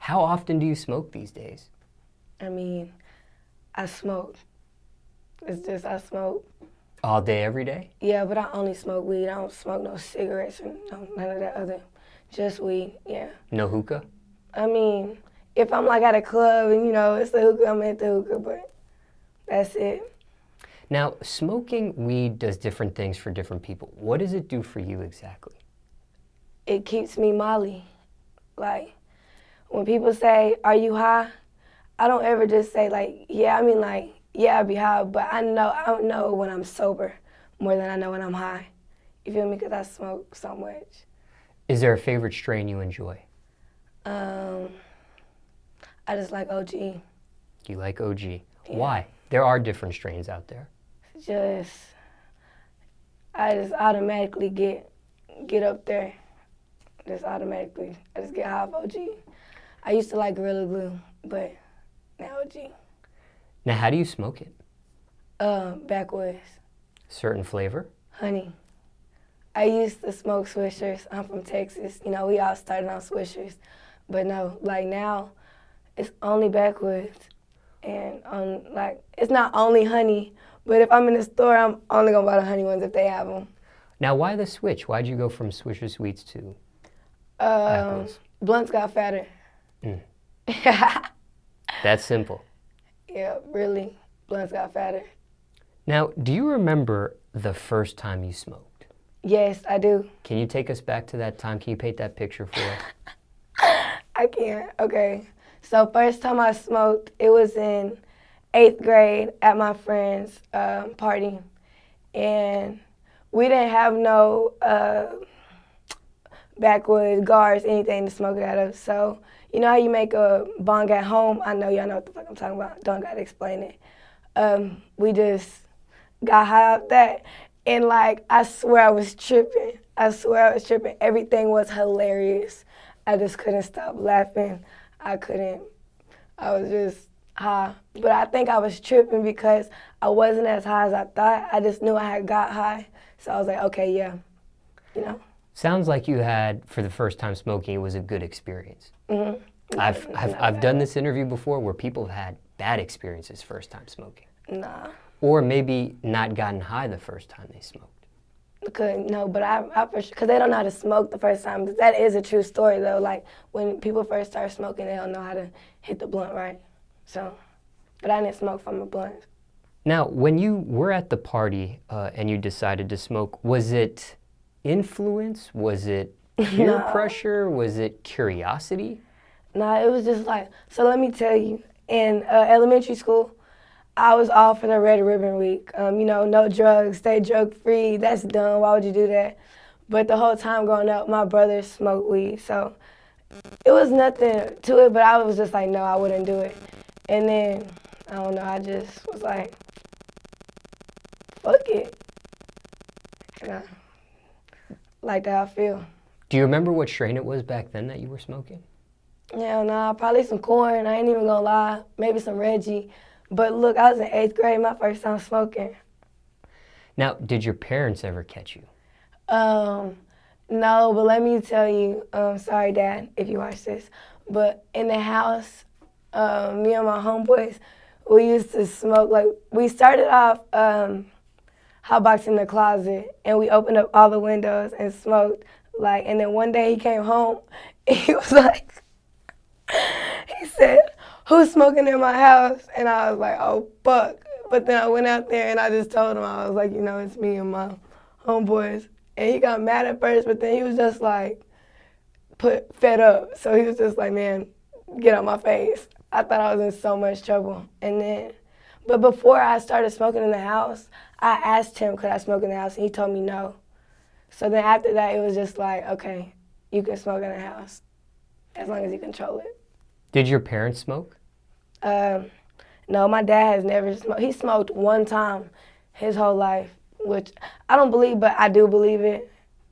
How often do you smoke these days? I mean, I smoke. It's just I smoke. All day, every day? Yeah, but I only smoke weed. I don't smoke no cigarettes and none of that other. Just weed, yeah. No hookah? I mean, if I'm like at a club and it's the hookah, I'm at the hookah, but that's it. Now, smoking weed does different things for different people. What does it do for you exactly? It keeps me molly. Like, when people say, are you high? I don't ever just say yeah, I be high, but I don't know when I'm sober more than I know when I'm high. You feel me? Because I smoke so much. Is there a favorite strain you enjoy? I just like OG. You like OG. Yeah. Why? There are different strains out there. I just automatically get up there. Just automatically. I just get high off OG. I used to like Gorilla Glue, but now OG. Now, how do you smoke it? Backwoods. Certain flavor? Honey. I used to smoke Swishers. I'm from Texas. We all started on Swishers. But no, now, it's only backwoods. And it's not only honey, but if I'm in the store, I'm only gonna buy the honey ones if they have them. Now, why the switch? Why'd you go from Swisher Sweets to backwoods? Blunts got fatter. That's simple. Yeah, really. Blunts got fatter. Now, do you remember the first time you smoked? Yes, I do. Can you take us back to that time? Can you paint that picture for us? I can. Okay. So first time I smoked, it was in 8th grade at my friend's party. And we didn't have no backwoods, guards, anything to smoke it out of. So you know how you make a bong at home? I know y'all know what the fuck I'm talking about. Don't gotta explain it. We just got high off that. And I swear I was tripping. Everything was hilarious. I just couldn't stop laughing. I was just high. But I think I was tripping because I wasn't as high as I thought. I just knew I had got high. So I was like, okay, yeah, Sounds like you had, for the first time smoking, it was a good experience. Mm-hmm. I've done this interview before where people have had bad experiences first time smoking. Nah. Or maybe not gotten high the first time they smoked. No, but I for sure, because they don't know how to smoke the first time. That is a true story, though. When people first start smoking, they don't know how to hit the blunt right. So, but I didn't smoke from a blunt. Now, when you were at the party and you decided to smoke, was it influence? Was it peer pressure? Was it curiosity? Nah, it was just so let me tell you, in elementary school, I was all for the Red Ribbon Week. No drugs, stay drug free. That's dumb. Why would you do that? But the whole time growing up, my brothers smoked weed. So it was nothing to it, but I was just like, no, I wouldn't do it. And then, I don't know, I just was like, fuck it. And I like how I feel. Do you remember what strain it was back then that you were smoking? Hell nah, probably some corn. I ain't even gonna lie. Maybe some Reggie. But look, I was in 8th grade, my first time smoking. Now, did your parents ever catch you? No, but let me tell you, sorry, Dad, if you watch this, but in the house, me and my homeboys, we used to smoke, we started off hotboxing the closet, and we opened up all the windows and smoked, and then one day he came home, and he was like, he said, who's smoking in my house? And I was like, oh, fuck. But then I went out there and I just told him, I was like, it's me and my homeboys. And he got mad at first, but then he was just fed up. So he was just like, man, get out my face. I thought I was in so much trouble. But before I started smoking in the house, I asked him, could I smoke in the house? And he told me no. So then after that, it was just okay, you can smoke in the house as long as you control it. Did your parents smoke? No, my dad has never smoked. He smoked one time his whole life, which I don't believe, but I do believe it.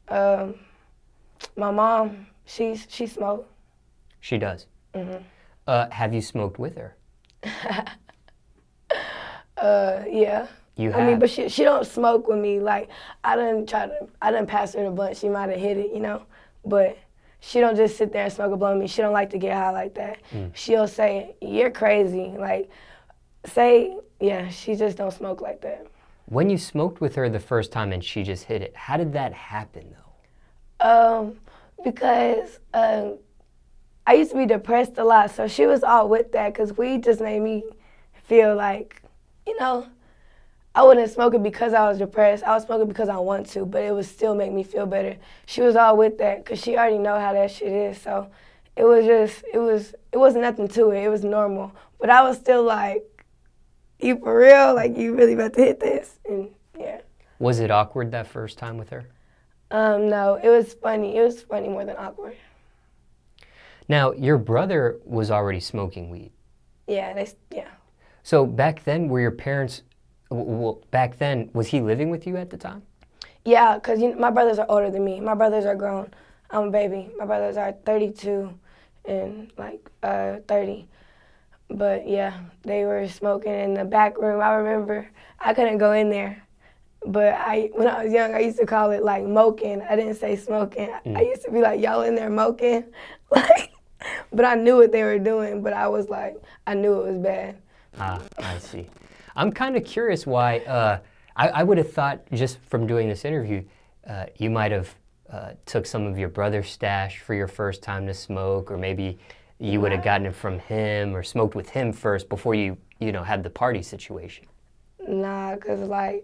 My mom, she smoked. She does? Mm-hmm. Have you smoked with her? Yeah. You have? I mean, but she don't smoke with me. I didn't pass her the blunt. She might have hit it, but she don't just sit there and smoke a blunt with me. She don't like to get high like that. She'll say, "You're crazy." Like, she just don't smoke like that. When you smoked with her the first time and she just hit it, how did that happen though? Because I used to be depressed a lot, so she was all with that because weed just made me feel like, I wouldn't smoke it because I was depressed. I would smoke it because I want to, but it would still make me feel better. She was all with that because she already know how that shit is. So it wasn't nothing to it. It was normal. But I was still like, you for real? Like, you really about to hit this? And yeah. Was it awkward that first time with her? No, it was funny. It was funny more than awkward. Now, your brother was already smoking weed. Yeah, So back then, were your parents, back then, was he living with you at the time? Yeah, because my brothers are older than me. My brothers are grown. I'm a baby. My brothers are 32 and 30. But yeah, they were smoking in the back room. I remember I couldn't go in there. But when I was young, I used to call it like moking. I didn't say smoking. I used to be like, y'all in there moking? But I knew what they were doing, but I was like, I knew it was bad. I see. I'm kind of curious why, I would have thought just from doing this interview, you might have took some of your brother's stash for your first time to smoke, or maybe you would have gotten it from him or smoked with him first before you had the party situation. Nah, because I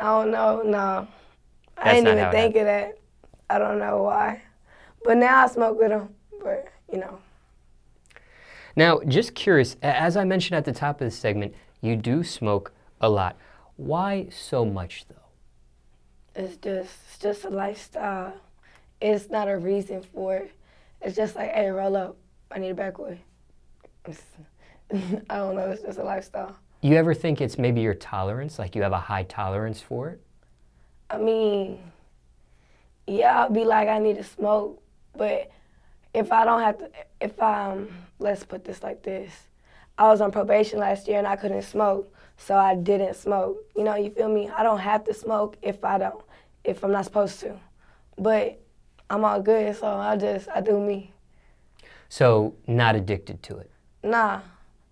don't know, no. I didn't even think of that. I don't know why. But now I smoke with him, but Now, just curious, as I mentioned at the top of this segment, you do smoke a lot. Why so much, though? It's just a lifestyle. It's not a reason for it. It's just like, hey, roll up. I need a backwood. I don't know. It's just a lifestyle. You ever think it's maybe your tolerance, like you have a high tolerance for it? I mean, yeah, I'll be like, I need to smoke, but if I don't have to, let's put this like this. I was on probation last year and I couldn't smoke, so I didn't smoke. You feel me? I don't have to smoke if I'm not supposed to. But I'm all good, so I do me. So, not addicted to it? Nah,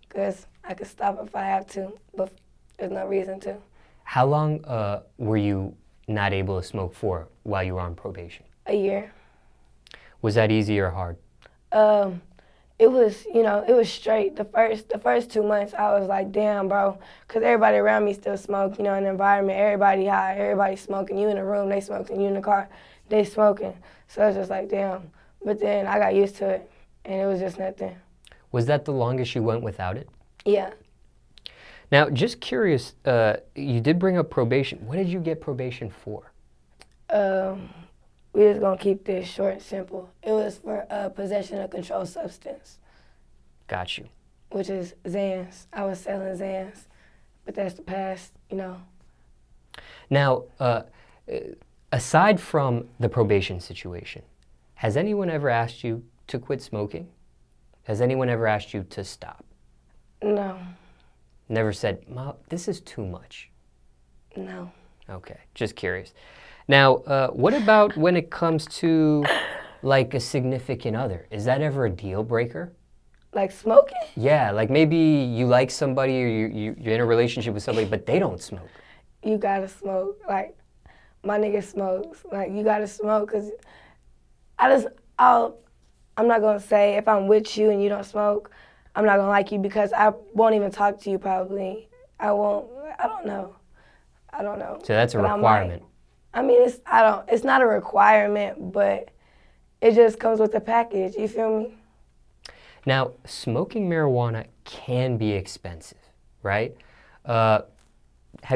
because I could stop if I have to, but there's no reason to. How long were you not able to smoke for while you were on probation? A year. Was that easy or hard? It was straight. The first 2 months, I was like, damn, bro, because everybody around me still smoke, in the environment, everybody high, everybody smoking. You in the room, they smoking. You in the car, they smoking. So it's just like, damn. But then I got used to it, and it was just nothing. Was that the longest you went without it? Yeah. Now, just curious, you did bring up probation. What did you get probation for? We're just going to keep this short and simple. It was for possession of controlled substance. Got you. Which is Xans. I was selling Xans, but that's the past, Now, aside from the probation situation, has anyone ever asked you to quit smoking? Has anyone ever asked you to stop? No. Never said, Mom, this is too much? No. Okay, just curious. Now, what about when it comes to like a significant other? Is that ever a deal breaker? Like smoking? Yeah, like maybe you like somebody or you're in a relationship with somebody, but they don't smoke. You gotta smoke. Like, my nigga smokes. Like, you gotta smoke because I'm not gonna say if I'm with you and you don't smoke, I'm not gonna like you because I won't even talk to you probably. I don't know. So that's a requirement. It's not a requirement, but it just comes with the package, you feel me? Now, smoking marijuana can be expensive, right? Have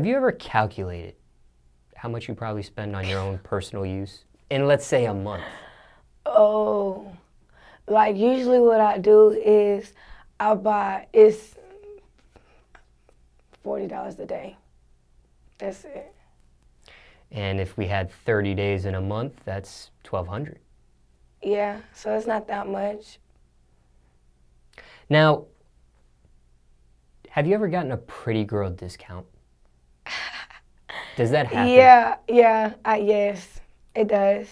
you ever calculated how much you probably spend on your own personal use in, let's say, a month? Oh, like usually what I do is it's $40 a day. That's it. And if we had 30 days in a month, that's $1,200. Yeah, so it's not that much. Now, have you ever gotten a pretty girl discount? Does that happen? Yeah, yes, it does.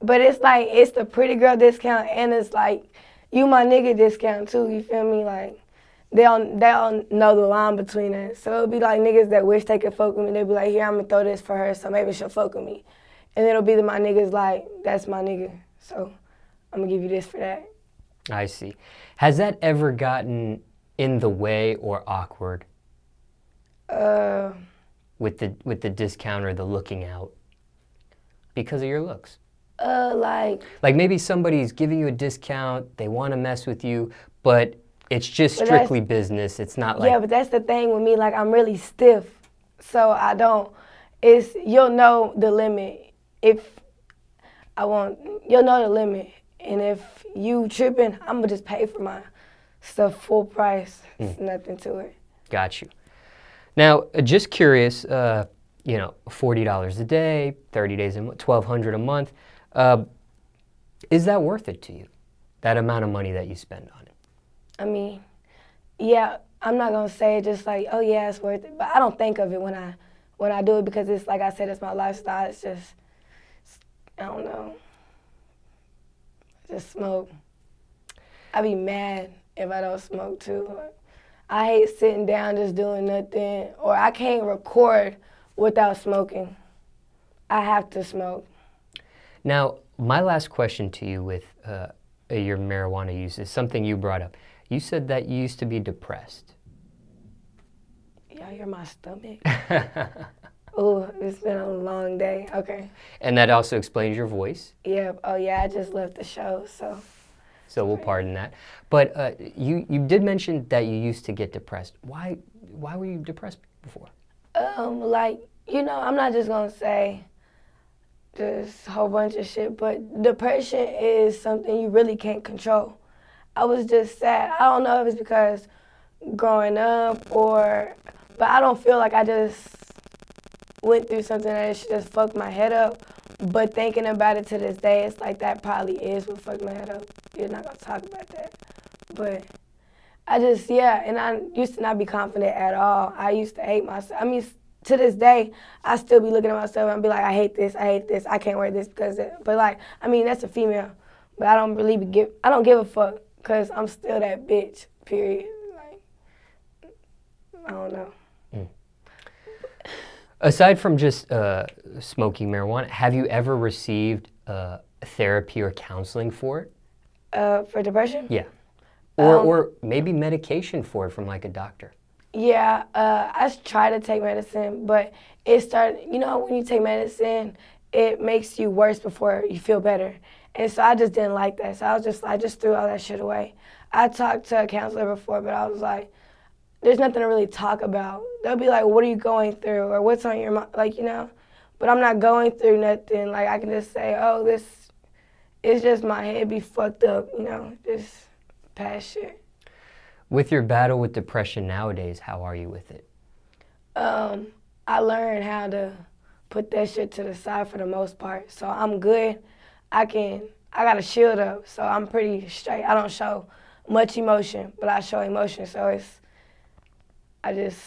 But it's like, it's the pretty girl discount, and it's like, you my nigga discount too, you feel me? Like, they don't know the line between us. So it'll be like niggas that wish they could fuck with me. They'll be like, here, I'm gonna throw this for her, so maybe she'll fuck with me. And it'll be my niggas like, that's my nigga, so I'm gonna give you this for that. I see. Has that ever gotten in the way or awkward? With the discount or the looking out? Because of your looks? Like maybe somebody's giving you a discount, they want to mess with you, but it's just strictly business. It's not like... Yeah, but that's the thing with me, like, I'm really stiff, so I don't, you'll know the limit you'll know the limit, and if you tripping, I'm gonna just pay for my stuff full price. It's nothing to it. Got you. Now, just curious, $40 a day, 30 days a month, $1,200 a month. Is that worth it to you? That amount of money that you spend on it? I mean, yeah, I'm not gonna say it just like, oh yeah, it's worth it, but I don't think of it when I do it, because it's like I said, it's my lifestyle. It's just, I don't know, just smoke. I be mad if I don't smoke too. Like, I hate sitting down just doing nothing, or I can't record without smoking. I have to smoke. Now, my last question to you with your marijuana use is something you brought up. You said that you used to be depressed. Y'all hear my stomach? Oh, it's been a long day. Okay. And that also explains your voice. Yeah. Oh yeah, I just left the show, so. So we'll pardon that. But you did mention that you used to get depressed. Why were you depressed before? Like, I'm not just gonna say just a whole bunch of shit, but depression is something you really can't control. I was just sad. I don't know if it's because growing up but I don't feel like I just went through something that just fucked my head up. But thinking about it to this day, it's like that probably is what fucked my head up. You're not gonna talk about that. But and I used to not be confident at all. I used to hate myself. I mean, to this day, I still be looking at myself and be like, I hate this, I can't wear this because of it. But like, I mean, that's a female. But I don't really I don't give a fuck, because I'm still that bitch, period. Like, I don't know. Aside from just smoking marijuana, have you ever received therapy or counseling for it? For depression? Yeah. Or maybe medication for it from like a doctor? Yeah, I tried to take medicine, but it started, when you take medicine, it makes you worse before you feel better. And so I just didn't like that. So I just threw all that shit away. I talked to a counselor before, but I was like, there's nothing to really talk about. They'll be like, what are you going through? Or what's on your mind? Like, but I'm not going through nothing. Like, I can just say, oh, it's just my head be fucked up, just past shit. With your battle with depression nowadays, how are you with it? I learned how to put that shit to the side for the most part. So I'm good. I got a shield up, so I'm pretty straight. I don't show much emotion, but I show emotion. So I just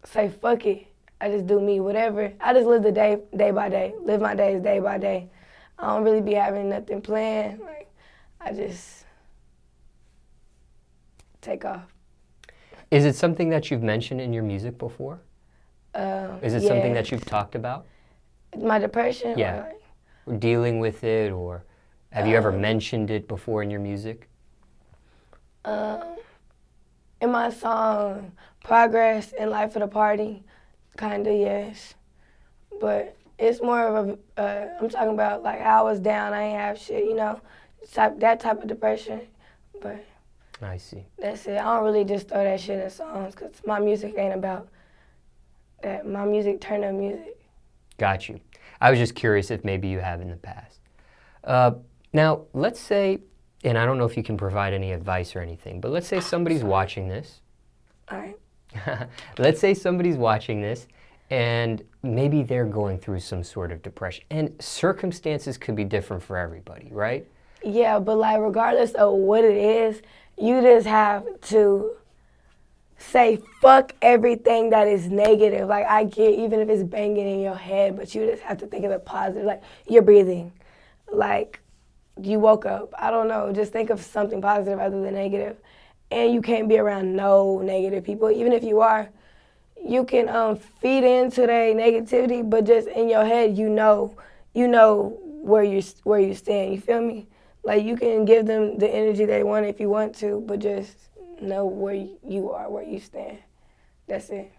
say fuck it. I just do me, whatever. I just live the day by day. Live my days day by day. I don't really be having nothing planned. Like, I just take off. Is it something that you've mentioned in your music before? Is it something that you've talked about? My depression? Yeah. Or dealing with it, or have you ever mentioned it before in your music? In my song, Progress and Life of the Party, kinda, yes. But it's more of I'm talking about like how I was down, I ain't have shit, that type of depression. But I see. That's it. I don't really just throw that shit in songs, because my music ain't about that. My music turn up music. Got you. I was just curious if maybe you have in the past. Now, let's say, and I don't know if you can provide any advice or anything, but let's say somebody's watching this. All right. Let's say somebody's watching this, and maybe they're going through some sort of depression. And circumstances could be different for everybody, right? Yeah, but like regardless of what it is, you just have to say fuck everything that is negative. Like, I get, even if it's banging in your head, but you just have to think of the positive. Like, you're breathing. Like, you woke up. I don't know. Just think of something positive other than negative. And you can't be around no negative people. Even if you are, you can feed into their negativity, but just in your head, you know where you stand. You feel me? Like, you can give them the energy they want if you want to, but just know where you are, where you stand. That's it.